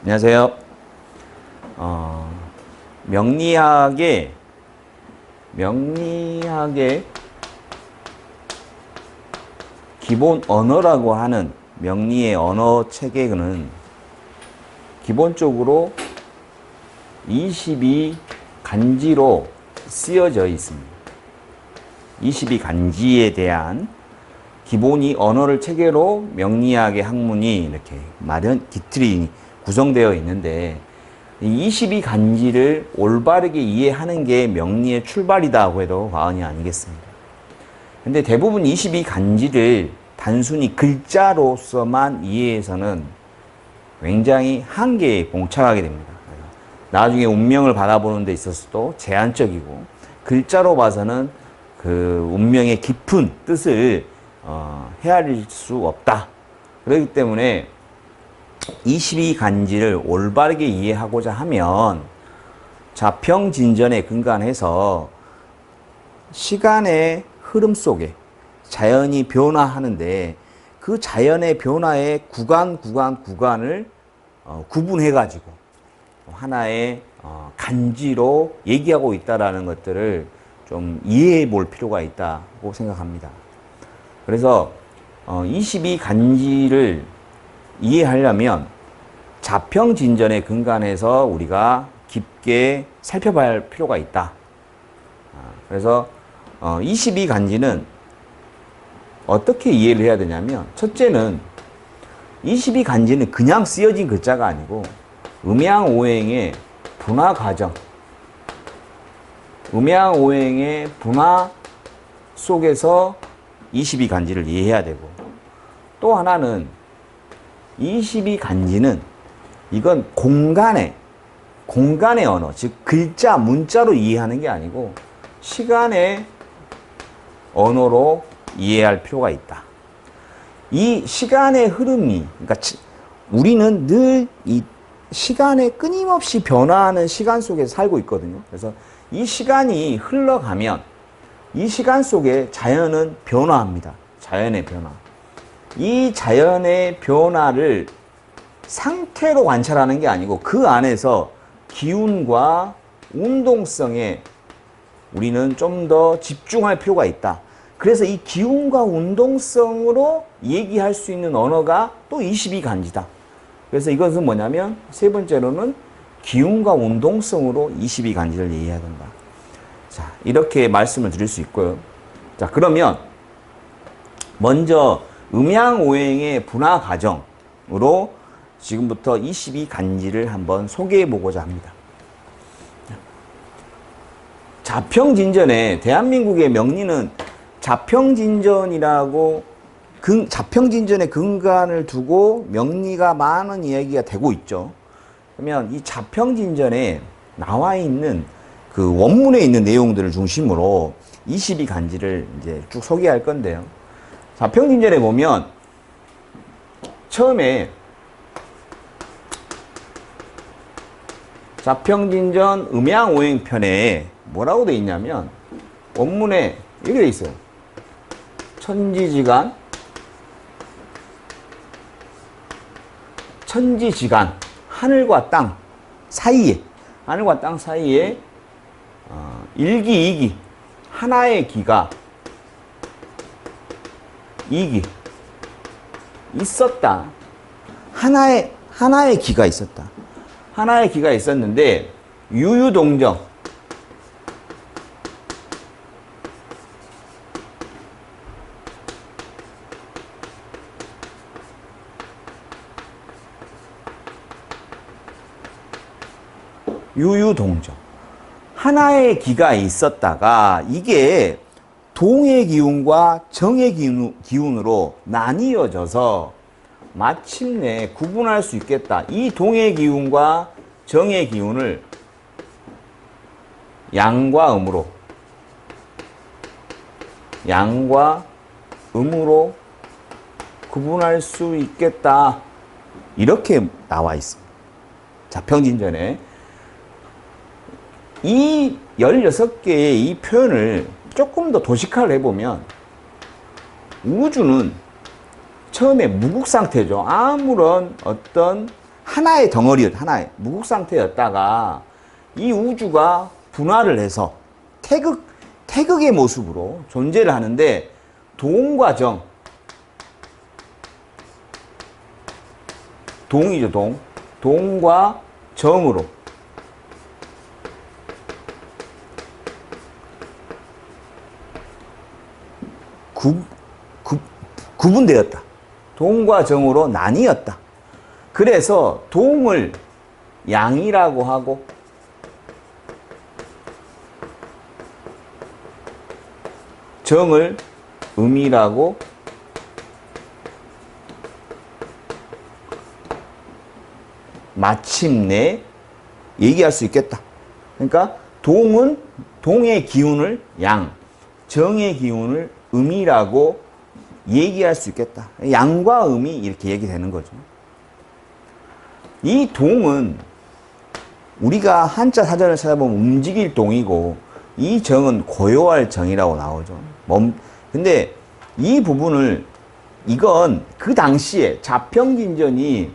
안녕하세요. 명리학의 기본 언어라고 하는 명리의 언어 체계는 기본적으로 22간지로 쓰여져 있습니다. 22간지에 대한 기본이 언어를 체계로 명리학의 학문이 이렇게 기틀이 구성되어 있는데, 이 22간지를 올바르게 이해하는 게 명리의 출발이라고 해도 과언이 아니겠습니다. 근데 대부분 22간지를 단순히 글자로서만 이해해서는 굉장히 한계에 봉착하게 됩니다. 나중에 운명을 바라보는 데 있어서도 제한적이고, 글자로 봐서는 그 운명의 깊은 뜻을 헤아릴 수 없다. 그렇기 때문에 22간지를 올바르게 이해하고자 하면 자평진전에 근간해서 시간의 흐름 속에 자연이 변화하는데, 그 자연의 변화의 구간을 구분해 가지고 하나의 간지로 얘기하고 있다라는 것들을 좀 이해해 볼 필요가 있다고 생각합니다. 그래서 22간지를 이해하려면 자평진전에 근간해서 우리가 깊게 살펴봐야 할 필요가 있다. 그래서 22간지는 어떻게 이해를 해야 되냐면, 첫째는 22간지는 그냥 쓰여진 글자가 아니고 음양오행의 분화 과정, 음양오행의 분화 속에서 22간지를 이해해야 되고, 또 하나는 22간지는 이건 공간의 언어, 즉 글자, 문자로 이해하는 게 아니고 시간의 언어로 이해할 필요가 있다. 이 시간의 흐름이, 그러니까 우리는 늘 이 시간에 끊임없이 변화하는 시간 속에서 살고 있거든요. 그래서 이 시간이 흘러가면 이 시간 속에 자연은 변화합니다. 자연의 변화. 이 자연의 변화를 상태로 관찰하는 게 아니고 그 안에서 기운과 운동성에 우리는 좀 더 집중할 필요가 있다. 그래서 이 기운과 운동성으로 얘기할 수 있는 언어가 또 22간지다. 그래서 이것은 뭐냐면, 세 번째로는 기운과 운동성으로 22간지를 이해해야 된다. 자, 이렇게 말씀을 드릴 수 있고요. 자, 그러면 먼저 음양오행의 분화 과정으로 지금부터 22간지를 한번 소개해 보고자 합니다. 자평진전에, 대한민국의 명리는 자평진전의 근간을 두고 명리가 많은 이야기가 되고 있죠. 그러면 이 자평진전에 나와 있는 그 원문에 있는 내용들을 중심으로 22간지를 이제 쭉 소개할 건데요. 자평진전에 보면 처음에 자평진전 음양오행편에 뭐라고 되어 있냐면, 원문에 이렇게 되어 있어요. 천지지간, 하늘과 땅 사이에, 일기, 이기, 하나의 기가, 이기 있었다. 하나의 기가 있었다. 하나의 기가 있었는데 유유동정, 하나의 기가 있었다가 이게 동의 기운과 정의 기운으로 나뉘어져서 마침내 구분할 수 있겠다. 이 동의 기운과 정의 기운을 양과 음으로 구분할 수 있겠다. 이렇게 나와 있습니다. 자평진전에 이 16개의 이 표현을 조금 더 도식화를 해보면, 우주는 처음에 무국 상태죠. 아무런 어떤 하나의 하나의 무국 상태였다가 이 우주가 분화를 해서 태극의 모습으로 존재를 하는데 동과 정, 동이죠, 동과 정으로 구분되었다. 동과 정으로 나뉘었다. 그래서 동을 양이라고 하고 정을 음이라고 마침내 얘기할 수 있겠다. 그러니까 동의 기운을 양, 정의 기운을 음이라고 얘기할 수 있겠다. 양과 음이 이렇게 얘기되는 거죠. 이 동은 우리가 한자 사전을 찾아보면 움직일 동이고 이 정은 고요할 정이라고 나오죠. 근데 이 부분을 이건 그 당시에 자평진전이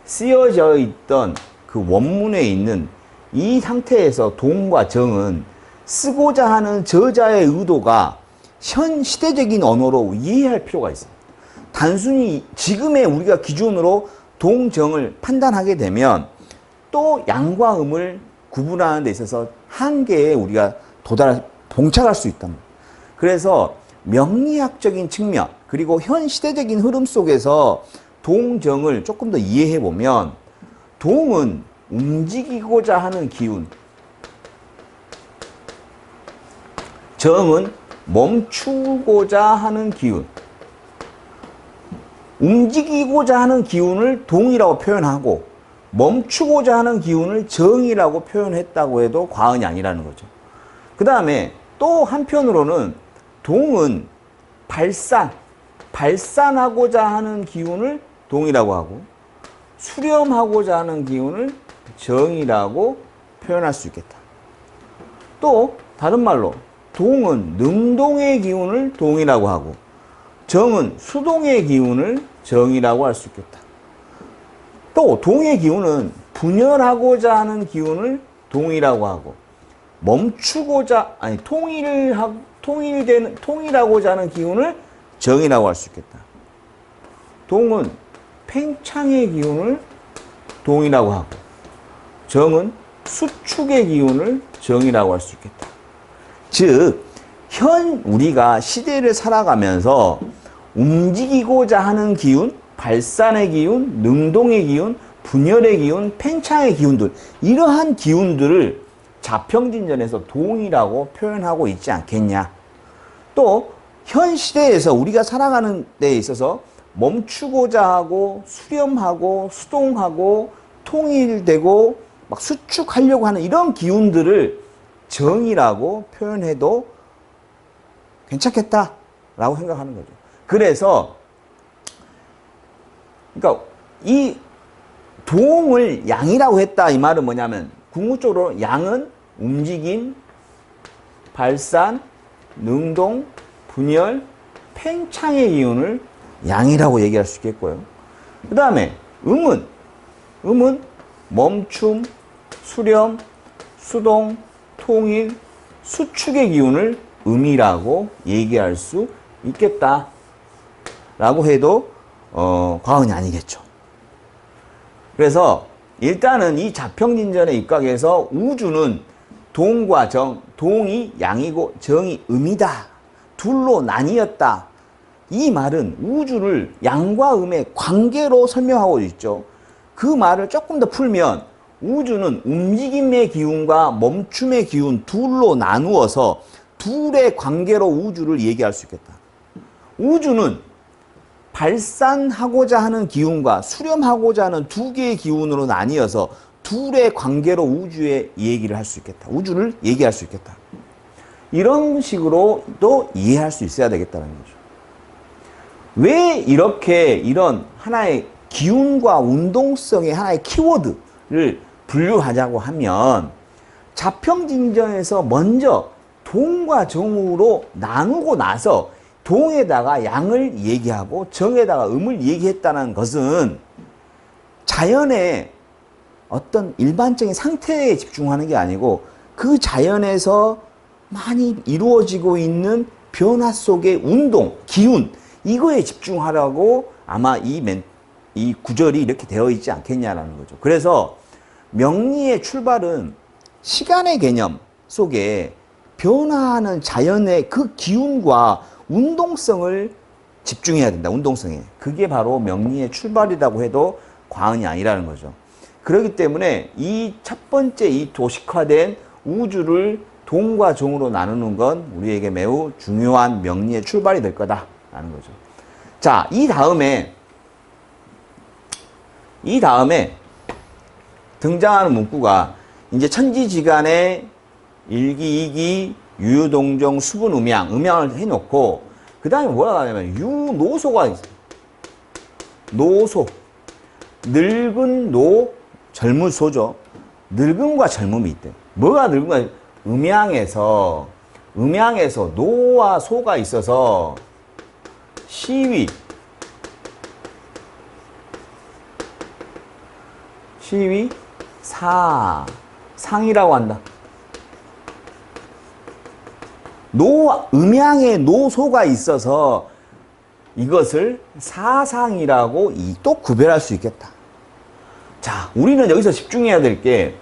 쓰여져 있던 그 원문에 있는 이 상태에서 동과 정은 쓰고자 하는 저자의 의도가 현 시대적인 언어로 이해할 필요가 있습니다. 단순히 지금의 우리가 기준으로 동정을 판단하게 되면 또 양과 음을 구분하는 데 있어서 한계에 우리가 봉착할 수 있단 말이에요. 그래서 명리학적인 측면 그리고 현 시대적인 흐름 속에서 동정을 조금 더 이해해 보면 동은 움직이고자 하는 기운, 정은 멈추고자 하는 기운, 움직이고자 하는 기운을 동이라고 표현하고 멈추고자 하는 기운을 정이라고 표현했다고 해도 과언이 아니라는 거죠. 그 다음에 또 한편으로는 동은 발산하고자 하는 기운을 동이라고 하고 수렴하고자 하는 기운을 정이라고 표현할 수 있겠다. 또 다른 말로 동은 능동의 기운을 동이라고 하고 정은 수동의 기운을 정이라고 할 수 있겠다. 또 동의 기운은 분열하고자 하는 기운을 동이라고 하고 통일하고자 하는 기운을 정이라고 할 수 있겠다. 동은 팽창의 기운을 동이라고 하고 정은 수축의 기운을 정이라고 할 수 있겠다. 즉, 현 우리가 시대를 살아가면서 움직이고자 하는 기운, 발산의 기운, 능동의 기운, 분열의 기운, 팽창의 기운들, 이러한 기운들을 자평진전에서 동이라고 표현하고 있지 않겠냐. 또 현 시대에서 우리가 살아가는 데 있어서 멈추고자 하고 수렴하고 수동하고 통일되고 막 수축하려고 하는 이런 기운들을 정이라고 표현해도 괜찮겠다라고 생각하는 거죠. 그래서 그러니까 이 동을 양이라고 했다 이 말은 뭐냐면 궁극적으로 양은 움직임, 발산, 능동, 분열, 팽창의 기운을 양이라고 얘기할 수 있겠고요. 그 다음에 음은 멈춤, 수렴, 수동, 통일, 수축의 기운을 음이라고 얘기할 수 있겠다라고 해도 과언이 아니겠죠. 그래서 일단은 이 자평진전에 입각해서 우주는 동과 정, 동이 양이고 정이 음이다. 둘로 나뉘었다. 이 말은 우주를 양과 음의 관계로 설명하고 있죠. 그 말을 조금 더 풀면 우주는 움직임의 기운과 멈춤의 기운 둘로 나누어서 둘의 관계로 우주를 얘기할 수 있겠다. 우주는 발산하고자 하는 기운과 수렴하고자 하는 두 개의 기운으로 나뉘어서 둘의 관계로 우주의 얘기를 할 수 있겠다. 우주를 얘기할 수 있겠다. 이런 식으로도 이해할 수 있어야 되겠다는 거죠. 왜 이렇게 이런 하나의 기운과 운동성의 하나의 키워드를 분류하자고 하면 자평진전에서 먼저 동과 정으로 나누고 나서 동에다가 양을 얘기하고 정에다가 음을 얘기했다는 것은 자연의 어떤 일반적인 상태에 집중하는 게 아니고 그 자연에서 많이 이루어지고 있는 변화 속의 운동, 기운, 이거에 집중하라고 아마 이 구절이 이렇게 되어 있지 않겠냐라는 거죠. 그래서 명리의 출발은 시간의 개념 속에 변화하는 자연의 그 기운과 운동성을 집중해야 된다. 운동성에. 그게 바로 명리의 출발이라고 해도 과언이 아니라는 거죠. 그렇기 때문에 이 첫 번째 이 도식화된 우주를 동과 정으로 나누는 건 우리에게 매우 중요한 명리의 출발이 될 거다라는 거죠. 자, 이 다음에 등장하는 문구가 이제 천지지간의 일기, 이기, 유유동종, 수분, 음양을 해놓고 그 다음에 뭐라고 하냐면 유노소가 있어요. 노소. 늙은 노, 젊은 소죠. 늙음과 젊음이 있대. 뭐가 늙은가? 음양에서 노와 소가 있어서 시위, 상이라고 한다. 음양에 노소가 있어서 이것을 사상이라고 또 구별할 수 있겠다. 자, 우리는 여기서 집중해야 될 게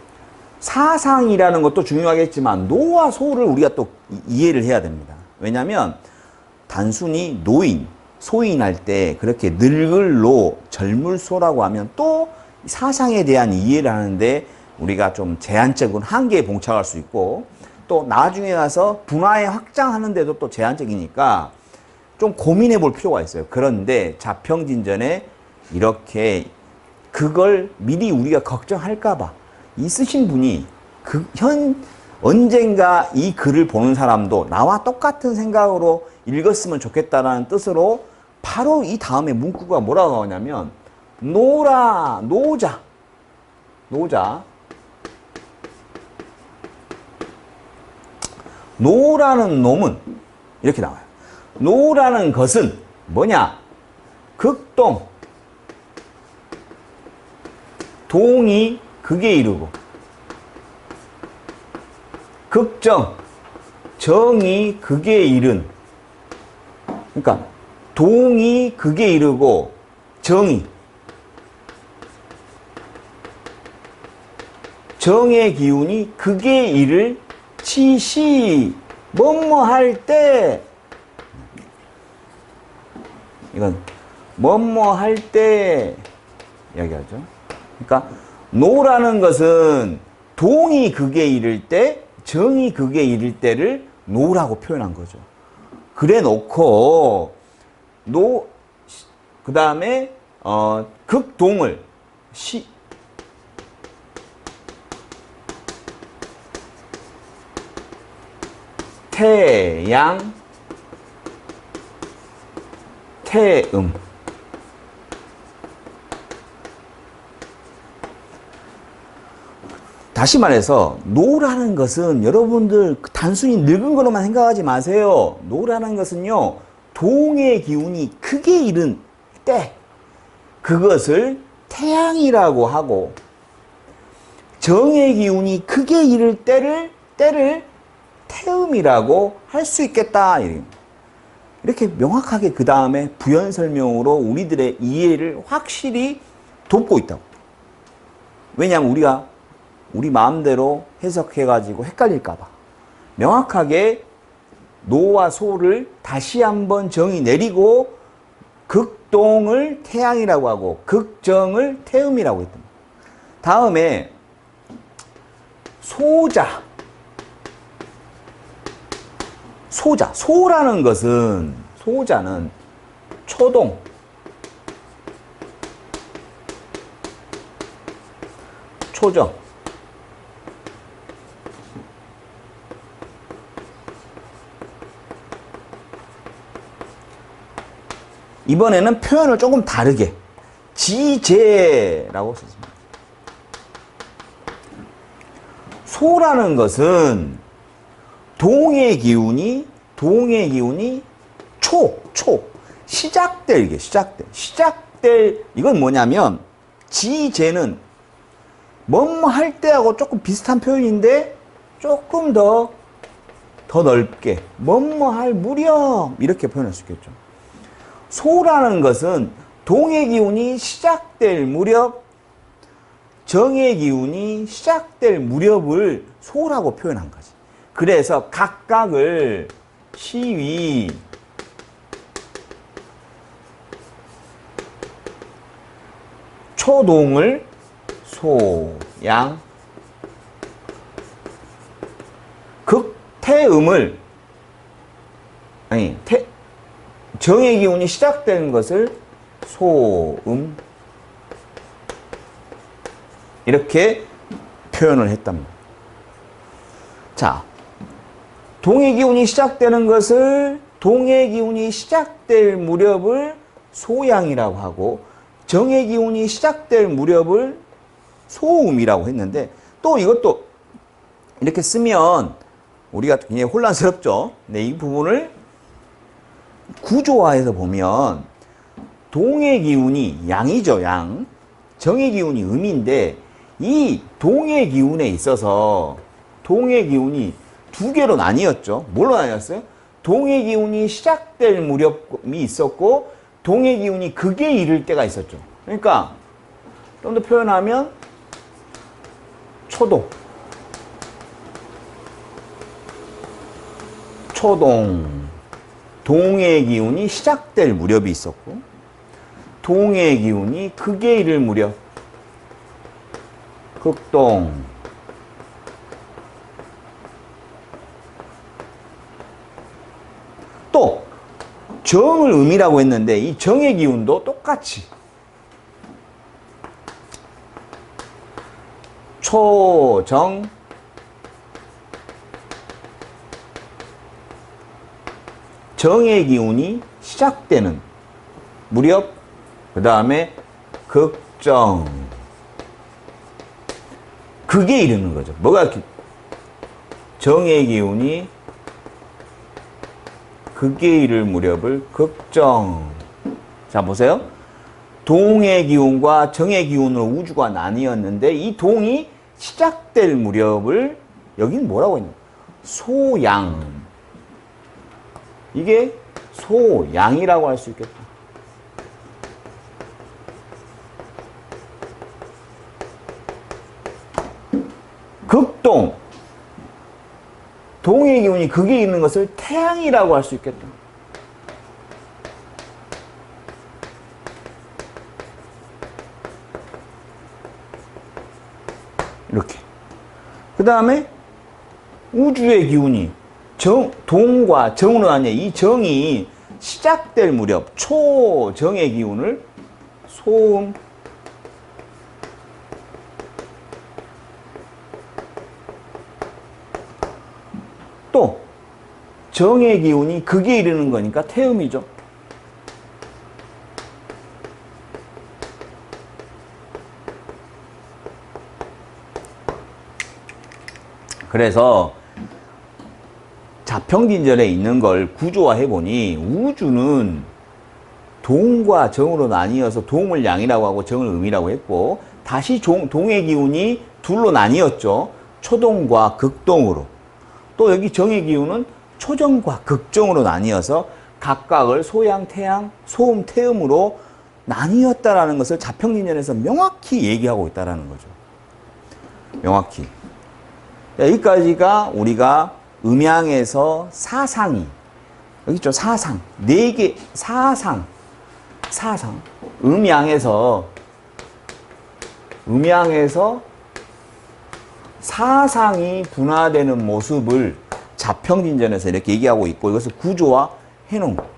사상이라는 것도 중요하겠지만 노와 소를 우리가 또 이해를 해야 됩니다. 왜냐하면 단순히 소인할 때 그렇게 늙을 노, 젊을 소라고 하면 또 사상에 대한 이해를 하는데 우리가 좀 제한적인 한계에 봉착할 수 있고 또 나중에 가서 분화에 확장하는데도 또 제한적이니까 좀 고민해 볼 필요가 있어요. 그런데 자평진전에 이렇게 그걸 미리 우리가 걱정할까봐 이 쓰신 분이 언젠가 이 글을 보는 사람도 나와 똑같은 생각으로 읽었으면 좋겠다라는 뜻으로 바로 이 다음에 문구가 뭐라고 나오냐면 노자. 노라는 놈은 이렇게 나와요. 노라는 것은 뭐냐? 극동. 동이 극에 이르고 극정. 정이 극에 이른. 그러니까 동이 극에 이르고 정의 기운이 극에 이를 치시 뭐뭐할 때 이건 뭐뭐할 때 이야기하죠. 그러니까 노라는 것은 동이 극에 이를 때 정이 극에 이를 때를 노라고 표현한 거죠. 그래 놓고 그 다음에 극동을 태양, 태음. 다시 말해서 노라는 것은 여러분들 단순히 늙은 거로만 생각하지 마세요. 노라는 것은요. 동의 기운이 크게 이른 때 그것을 태양이라고 하고 정의 기운이 크게 이를 때를 태음이라고 할 수 있겠다. 이렇게 명확하게 그 다음에 부연 설명으로 우리들의 이해를 확실히 돕고 있다고. 왜냐하면 우리가 우리 마음대로 해석해가지고 헷갈릴까봐. 명확하게 노와 소를 다시 한번 정의 내리고 극동을 태양이라고 하고 극정을 태음이라고 했던 거예요. 다음에 소라는 것은 소자는 초동, 초정, 이번에는 표현을 조금 다르게 지제라고 썼습니다. 소라는 것은 동의 기운이 시작될 이건 뭐냐면 지제는 뭐뭐 할 때하고 조금 비슷한 표현인데 조금 더 넓게 뭐뭐 할 무렵 이렇게 표현할 수 있겠죠. 소라는 것은 동의 기운이 시작될 무렵, 정의 기운이 시작될 무렵을 소라고 표현한 거지. 그래서 각각을 시위, 초동을 소양, 극태음을 정의 기운이 시작되는 것을 소음 이렇게 표현을 했답니다. 자, 동의 기운이 시작되는 것을 동의 기운이 시작될 무렵을 소양이라고 하고 정의 기운이 시작될 무렵을 소음이라고 했는데 또 이것도 이렇게 쓰면 우리가 굉장히 혼란스럽죠. 네, 이 부분을 구조화해서 보면 동의 기운이 양이죠, 양. 정의 기운이 음인데 이 동의 기운에 있어서 동의 기운이 두 개로 나뉘었죠. 뭘로 나뉘었어요? 동의 기운이 시작될 무렵이 있었고 동의 기운이 극에 이를 때가 있었죠. 그러니까 좀 더 표현하면 초동, 동의 기운이 시작될 무렵이 있었고 동의 기운이 극에 이를 무렵, 극동, 또 정을 음이라고 했는데 이 정의 기운도 똑같이 초정, 정의 기운이 시작되는 무렵, 그 다음에 극정, 극에 이르는 거죠. 뭐가 이렇게 정의 기운이 극에 이를 무렵을 극정. 자, 보세요. 동의 기운과 정의 기운으로 우주가 나뉘었는데 이 동이 시작될 무렵을 여기는 뭐라고 했냐? 소양. 이게 소양이라고 할 수 있겠다. 극동. 동의 기운이 극에 있는 것을 태양이라고 할 수 있겠다. 이렇게. 그 다음에 우주의 기운이 동과 정으로 나뉘어 이 정이 시작될 무렵 초정의 기운을 소음, 또 정의 기운이 극에 이르는 거니까 태음이죠. 그래서 자평진전에 있는 걸 구조화해보니 우주는 동과 정으로 나뉘어서 동을 양이라고 하고 정을 음이라고 했고 다시 동의 기운이 둘로 나뉘었죠. 초동과 극동으로. 또 여기 정의 기운은 초정과 극정으로 나뉘어서 각각을 소양, 태양, 소음, 태음으로 나뉘었다라는 것을 자평진전에서 명확히 얘기하고 있다는 거죠. 명확히. 여기까지가 우리가 음양에서 사상이 여기 있죠. 사상. 4개 사상. 음양에서 사상이 분화되는 모습을 자평진전에서 이렇게 얘기하고 있고 이것을 구조화 해놓은 거예요.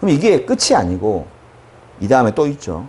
그럼 이게 끝이 아니고 이 다음에 또 있죠.